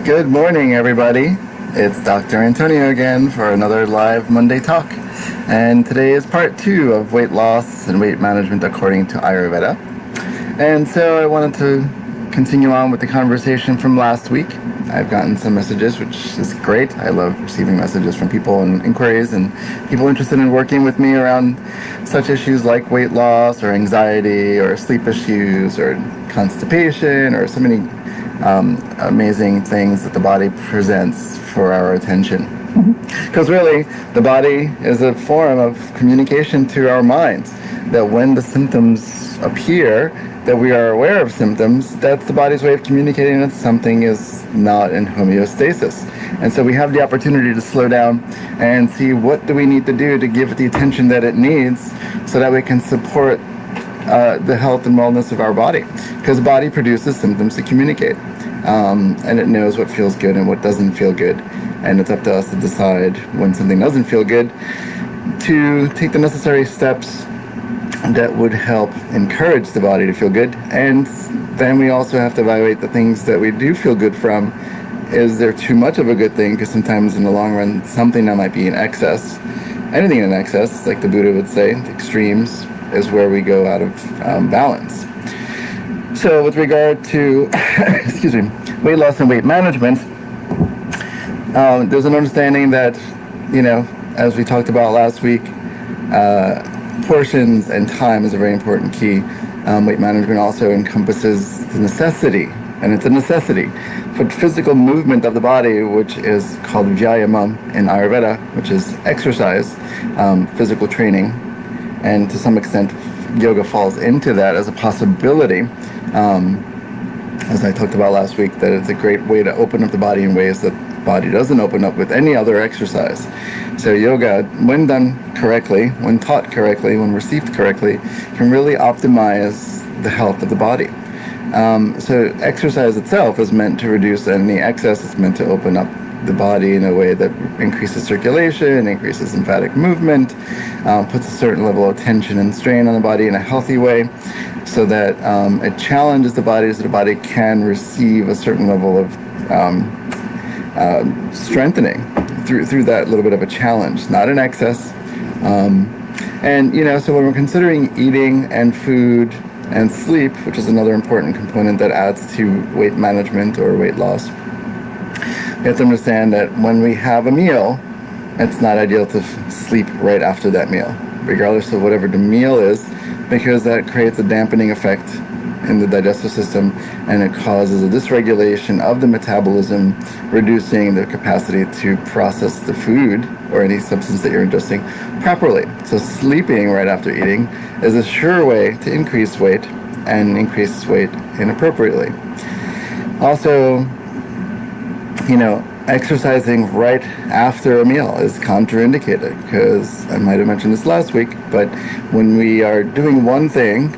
Good morning, everybody. It's Dr. Antonio again for another live Monday talk. And today is part 2 of weight loss and weight management according to Ayurveda. And so I wanted to continue on with the conversation from last week. I've gotten some messages, which is great. I love receiving messages from people and inquiries and people interested in working with me around such issues like weight loss or anxiety or sleep issues or constipation or so many amazing things that the body presents for our attention. Because really, the body is a form of communication to our minds, that when the symptoms appear, that we are aware of symptoms, that's the body's way of communicating that something is not in homeostasis. And so we have the opportunity to slow down and see what do we need to do to give it the attention that it needs so that we can support the health and wellness of our body, because the body produces symptoms to communicate, and it knows what feels good and what doesn't feel good, and it's up to us to decide when something doesn't feel good to take the necessary steps that would help encourage the body to feel good. And then we also have to evaluate the things that we do feel good from. Is there too much of a good thing? Because sometimes in the long run, something that might be in excess, anything in excess, like the Buddha would say, the extremes, is where we go out of balance. So with regard to excuse me, weight loss and weight management, there's an understanding that, as we talked about last week, portions and time is a very important key. Weight management also encompasses the necessity, and it's a necessity, for physical movement of the body, which is called vyayama in Ayurveda, which is exercise, physical training. And to some extent, yoga falls into that as a possibility. As I talked about last week, that it's a great way to open up the body in ways that the body doesn't open up with any other exercise. So yoga, when done correctly, when taught correctly, when received correctly, can really optimize the health of the body. So exercise itself is meant to reduce any excess. It's meant to open up the body in a way that increases circulation, increases lymphatic movement, puts a certain level of tension and strain on the body in a healthy way, so that it challenges the body so the body can receive a certain level of strengthening through that little bit of a challenge, not in excess. So when we're considering eating and food and sleep, which is another important component that adds to weight management or weight loss, we have to understand that when we have a meal, it's not ideal to sleep right after that meal, regardless of whatever the meal is, because that creates a dampening effect in the digestive system, and it causes a dysregulation of the metabolism, reducing the capacity to process the food or any substance that you're ingesting properly. So sleeping right after eating is a sure way to increase weight and increase weight inappropriately. Also, exercising right after a meal is contraindicated, because I might have mentioned this last week, but when we are doing one thing,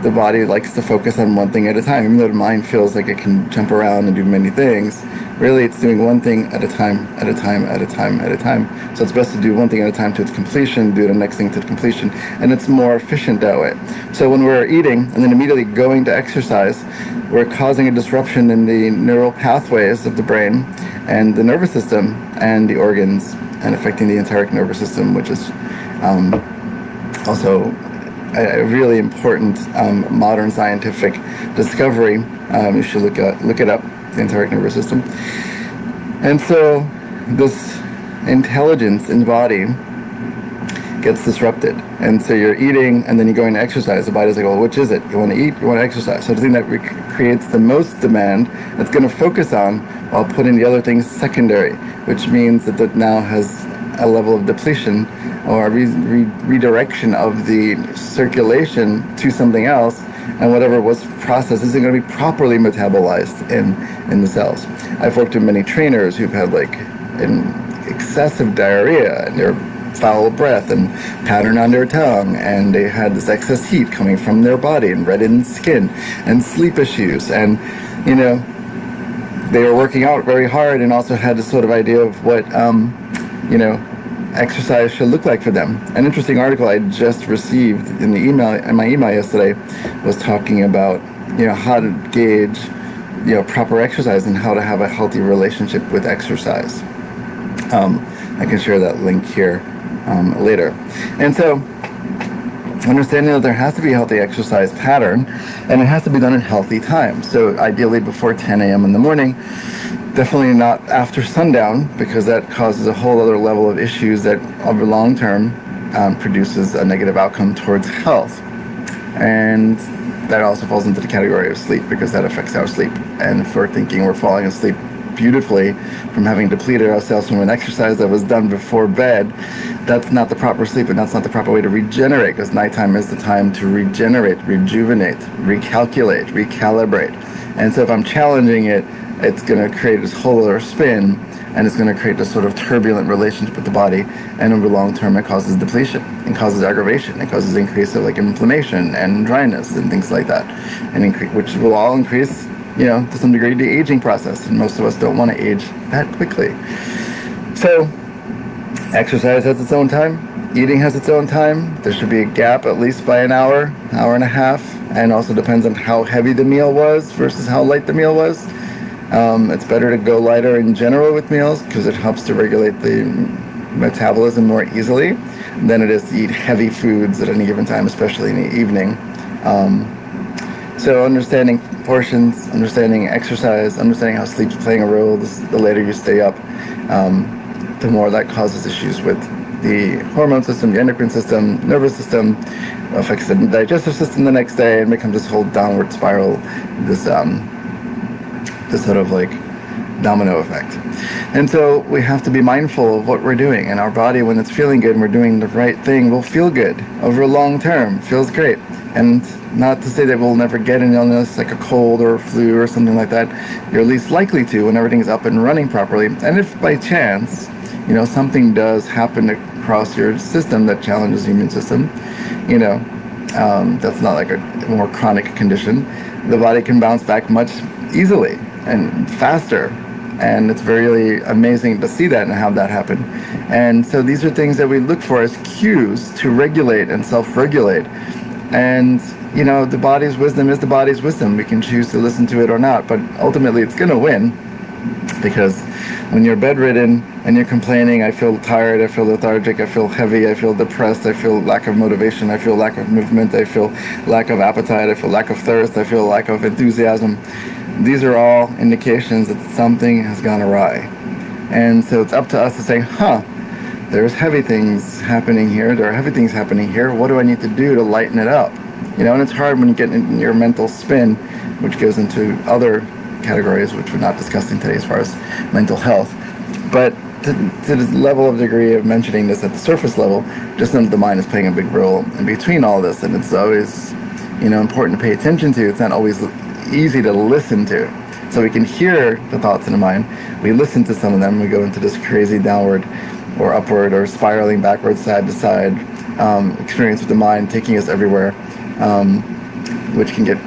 the body likes to focus on one thing at a time. Even though the mind feels like it can jump around and do many things, really it's doing one thing at a time, at a time, at a time, at a time. So it's best to do one thing at a time to its completion, do the next thing to its completion, and it's more efficient that way. So when we're eating and then immediately going to exercise, we're causing a disruption in the neural pathways of the brain and the nervous system and the organs, and affecting the enteric nervous system, which is also a really important modern scientific discovery. You should look it up, the enteric nervous system. And so this intelligence in the body gets disrupted. And so you're eating and then you're going to exercise. The body's like, well, which is it? You want to eat, you want to exercise. So the thing that creates the most demand, it's going to focus on while putting the other things secondary, which means that it now has a level of depletion or a redirection of the circulation to something else, and whatever was processed isn't going to be properly metabolized in the cells. I've worked with many trainers who've had excessive diarrhea and their foul breath and pattern on their tongue, and they had this excess heat coming from their body and reddened skin and sleep issues, and they were working out very hard and also had this sort of idea of what exercise should look like for them. An interesting article I just received in my email yesterday was talking about how to gauge proper exercise and how to have a healthy relationship with exercise. I can share that link here later. And so, understanding that there has to be a healthy exercise pattern, and it has to be done at healthy times. So ideally before 10 a.m. in the morning, definitely not after sundown, because that causes a whole other level of issues that over long term produces a negative outcome towards health. And that also falls into the category of sleep, because that affects our sleep. And if we're thinking we're falling asleep beautifully from having depleted ourselves from an exercise that was done before bed, that's not the proper sleep, and that's not the proper way to regenerate, because nighttime is the time to regenerate, rejuvenate, recalculate, recalibrate. And so if I'm challenging it, it's going to create this whole other spin, and it's going to create this sort of turbulent relationship with the body, and over long term it causes depletion, and causes aggravation, it causes increase of inflammation and dryness and things like that, and which will all increase to some degree the aging process, and most of us don't want to age that quickly. So exercise has its own time, eating has its own time. There should be a gap at least by an hour and a half, and also depends on how heavy the meal was versus how light the meal was. It's better to go lighter in general with meals, because it helps to regulate the metabolism more easily than it is to eat heavy foods at any given time, especially in the evening. So understanding portions, understanding exercise, understanding how sleep's playing a role, the later you stay up, the more that causes issues with the hormone system, the endocrine system, nervous system, affects the digestive system the next day, and becomes this whole downward spiral, this sort of domino effect. And so we have to be mindful of what we're doing, and our body, when it's feeling good and we're doing the right thing, will feel good over long term, feels great. And not to say that we'll never get an illness like a cold or a flu or something like that. You're least likely to when everything's up and running properly. And if by chance, something does happen across your system that challenges the immune system, that's not like a more chronic condition, the body can bounce back much easily and faster. And it's really amazing to see that and have that happen. And so these are things that we look for as cues to regulate and self-regulate. And, the body's wisdom is the body's wisdom. We can choose to listen to it or not, but ultimately it's going to win, because when you're bedridden and you're complaining, I feel tired, I feel lethargic, I feel heavy, I feel depressed, I feel lack of motivation, I feel lack of movement, I feel lack of appetite, I feel lack of thirst, I feel lack of enthusiasm. These are all indications that something has gone awry. And so it's up to us to say, there's heavy things happening here, there are heavy things happening here, what do I need to do to lighten it up? And it's hard when you get in your mental spin, which goes into other categories, which we're not discussing today as far as mental health. But to this level of degree of mentioning this at the surface level, just know that the mind is playing a big role in between all this, and it's always, important to pay attention to. It's not always easy to listen to. So we can hear the thoughts in the mind, we listen to some of them, we go into this crazy downward or upward or spiraling backwards, side to side experience with the mind taking us everywhere, which can get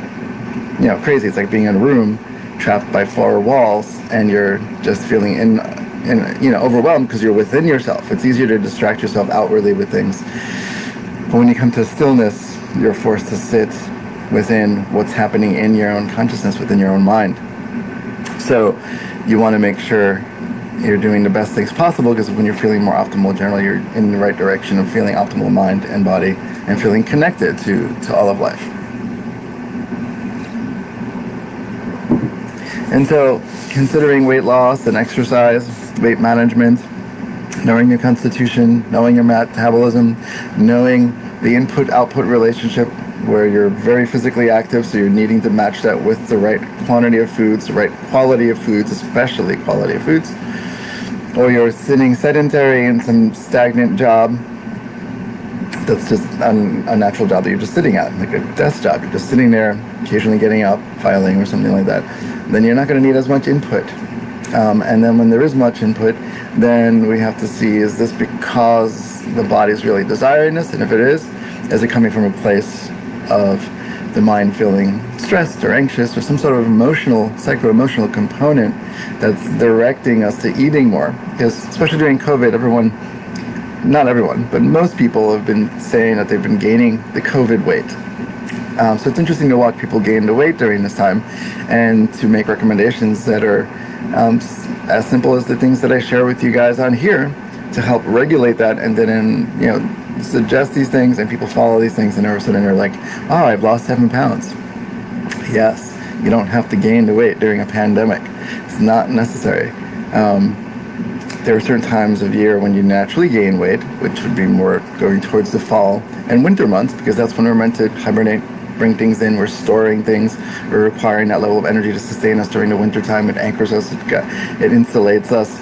crazy. It's like being in a room trapped by four walls, and you're just feeling overwhelmed because you're within yourself. It's easier to distract yourself outwardly with things, but when you come to stillness, you're forced to sit within what's happening in your own consciousness, within your own mind. So you want to make sure you're doing the best things possible, because when you're feeling more optimal, generally you're in the right direction of feeling optimal mind and body and feeling connected to all of life. And so considering weight loss and exercise, weight management, knowing your constitution, knowing your metabolism, knowing the input-output relationship, where you're very physically active, so you're needing to match that with the right quantity of foods, the right quality of foods, especially quality of foods, or you're sitting sedentary in some stagnant job that's just a natural job that you're just sitting at, like a desk job. You're just sitting there, occasionally getting up, filing or something like that. Then you're not going to need as much input. And then when there is much input, then we have to see, is this because the body's really desiring this? And if it is it coming from a place of the mind feeling stressed or anxious or some sort of psycho-emotional component that's directing us to eating more? Because especially during COVID, not everyone, but most people have been saying that they've been gaining the COVID weight. So it's interesting to watch people gain the weight during this time, and to make recommendations that are as simple as the things that I share with you guys on here to help regulate that, and then suggest these things, and people follow these things, and all of a sudden they're like, oh, I've lost 7 pounds. Yes, you don't have to gain the weight during a pandemic. It's not necessary. There are certain times of year when you naturally gain weight, which would be more going towards the fall and winter months, because that's when we're meant to hibernate, bring things in, we're storing things, we're requiring that level of energy to sustain us during the winter time. It anchors us, it insulates us.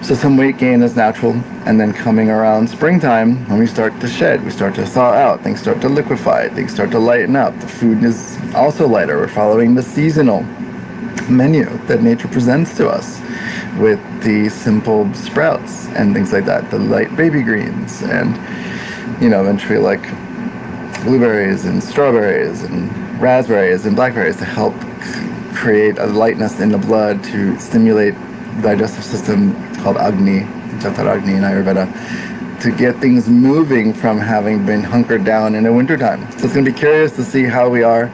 So some weight gain is natural, and then coming around springtime, when we start to shed, we start to thaw out, things start to liquefy, things start to lighten up. The food is also lighter. We're following the seasonal menu that nature presents to us, with the simple sprouts and things like that, the light baby greens, and eventually like blueberries and strawberries and raspberries and blackberries to help create a lightness in the blood to stimulate the digestive system, called Agni, Jataragni in Ayurveda, to get things moving from having been hunkered down in the wintertime. So it's going to be curious to see how we are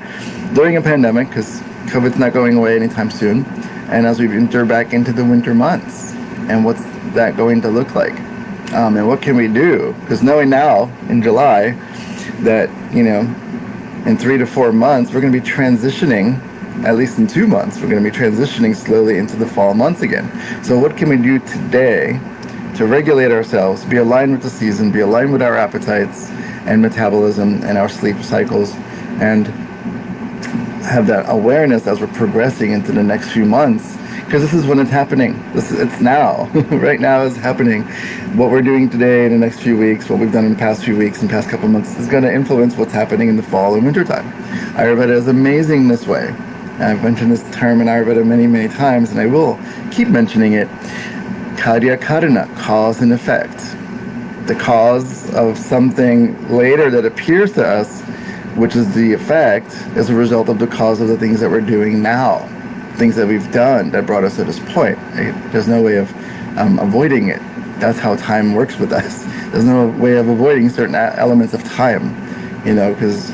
during a pandemic, because COVID's not going away anytime soon, and as we enter back into the winter months, and what's that going to look like, and what can we do? Because knowing now in July that in 3 to 4 months we're going to be transitioning, at least in 2 months we're going to be transitioning slowly into the fall months again. So what can we do today to regulate ourselves, be aligned with the season, be aligned with our appetites and metabolism and our sleep cycles, and have that awareness as we're progressing into the next few months, because this is when it's happening. It's now. Right now is happening. What we're doing today in the next few weeks, what we've done in the past few weeks and past couple months, is going to influence what's happening in the fall and winter time. Ayurveda is amazing this way. I've mentioned this term in Ayurveda many, many times, and I will keep mentioning it. Karya Karana, cause and effect. The cause of something later that appears to us, which is the effect, as a result of the cause of the things that we're doing now, things that we've done that brought us to this point. There's no way of avoiding it. That's how time works with us. There's no way of avoiding certain elements of time, because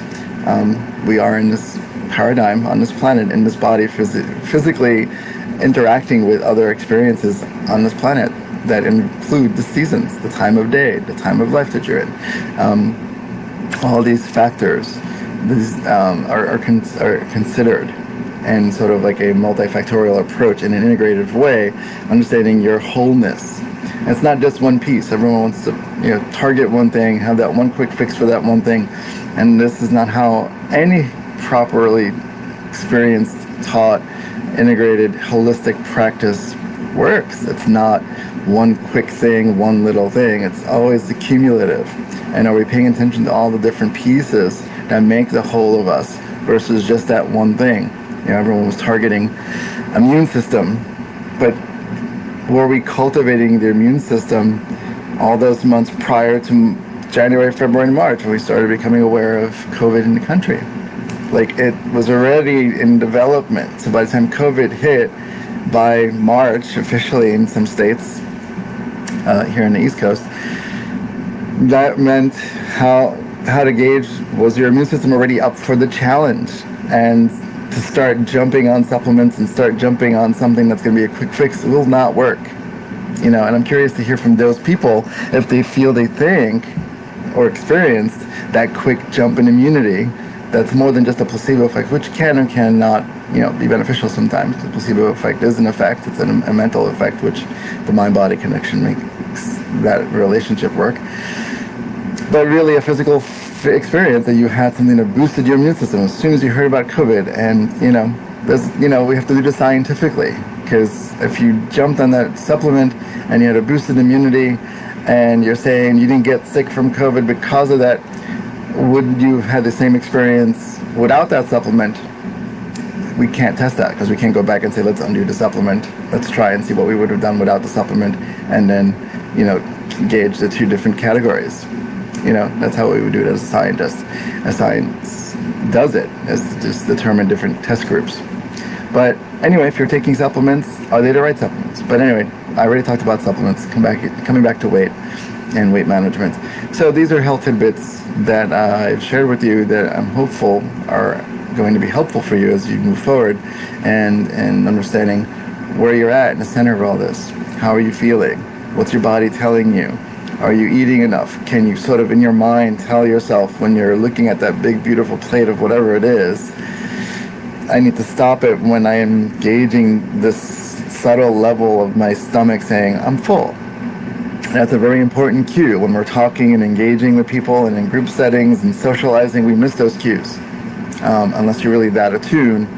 we are in this paradigm on this planet, in this body, physically interacting with other experiences on this planet that include the seasons, the time of day, the time of life that you're in. All these factors are considered, and sort of like a multifactorial approach in an integrative way, understanding your wholeness. And it's not just one piece. Everyone wants to target one thing, have that one quick fix for that one thing, and this is not how any properly experienced, taught, integrated, holistic practice works. It's not one quick thing, one little thing. It's always the cumulative. And are we paying attention to all the different pieces that make the whole of us versus just that one thing? Everyone was targeting immune system, but were we cultivating the immune system all those months prior to January, February, and March, when we started becoming aware of COVID in the country? Like, it was already in development. So by the time COVID hit, by March, officially in some states here in the East Coast, that meant how to gauge, was your immune system already up for the challenge? And to start jumping on supplements and start jumping on something that's going to be a quick fix will not work. And I'm curious to hear from those people if they feel, they think, or experienced that quick jump in immunity that's more than just a placebo effect, which can or cannot be beneficial sometimes. The placebo effect is an effect. It's a mental effect, which the mind-body connection makes that relationship work. But really a physical experience that you had something that boosted your immune system as soon as you heard about COVID. And we have to do this scientifically, because if you jumped on that supplement and you had a boosted immunity and you're saying you didn't get sick from COVID because of that, would you have had the same experience without that supplement? We can't test that, because we can't go back and say, let's undo the supplement, let's try and see what we would have done without the supplement, and then gauge the two different categories. That's how we would do it as a scientist. As science does it, is just determine different test groups. But anyway, if you're taking supplements, are they the right supplements? But anyway, I already talked about supplements. Coming back to weight. and weight management. So these are health tidbits that I've shared with you that I'm hopeful are going to be helpful for you as you move forward and understanding where you're at in the center of all this. How are you feeling? What's your body telling you? Are you eating enough? Can you sort of in your mind tell yourself when you're looking at that big beautiful plate of whatever it is, I need to stop it when I am gauging this subtle level of my stomach saying I'm full. That's a very important cue when we're talking and engaging with people and in group settings and socializing. We miss those cues unless you're really that attuned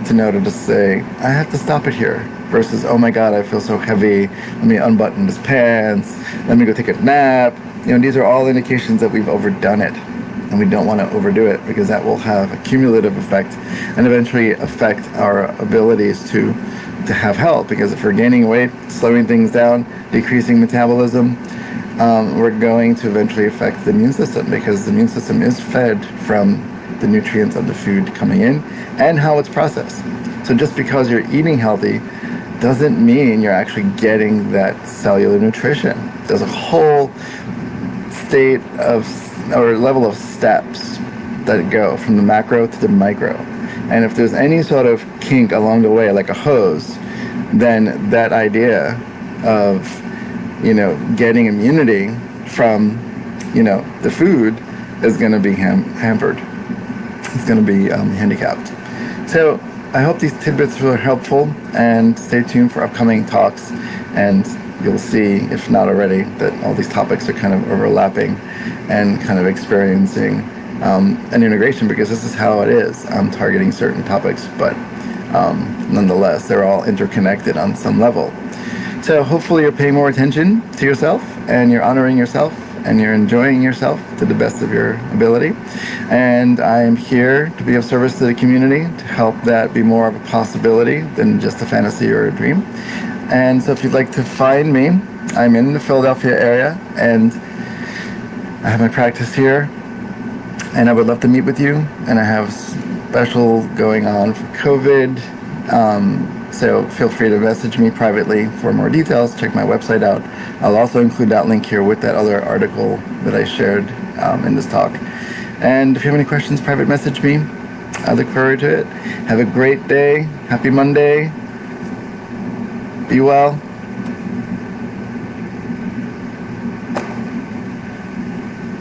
to know to just say, I have to stop it here, versus, oh my God, I feel so heavy. Let me unbutton this pants. Let me go take a nap. These are all indications that we've overdone it. And we don't want to overdo it because that will have a cumulative effect and eventually affect our abilities to have health. Because if we're gaining weight, slowing things down, decreasing metabolism, we're going to eventually affect the immune system, because the immune system is fed from the nutrients of the food coming in and how it's processed. So just because you're eating healthy doesn't mean you're actually getting that cellular nutrition. There's a whole state of or level of steps that go from the macro to the micro. And if there's any sort of kink along the way, like a hose, then that idea of, getting immunity from, the food is going to be hampered. It's going to be handicapped. So I hope these tidbits were helpful, and stay tuned for upcoming talks, and you'll see, if not already, that all these topics are kind of overlapping and kind of experiencing an integration, because this is how it is. I'm targeting certain topics, but nonetheless, they're all interconnected on some level. So hopefully you're paying more attention to yourself, and you're honoring yourself, and you're enjoying yourself to the best of your ability. And I'm here to be of service to the community, to help that be more of a possibility than just a fantasy or a dream. And so if you'd like to find me, I'm in the Philadelphia area, and I have my practice here, and I would love to meet with you. And I have special going on for COVID. So feel free to message me privately for more details. Check my website out. I'll also include that link here with that other article that I shared in this talk. And if you have any questions, private message me. I look forward to it. Have a great day. Happy Monday. Be well.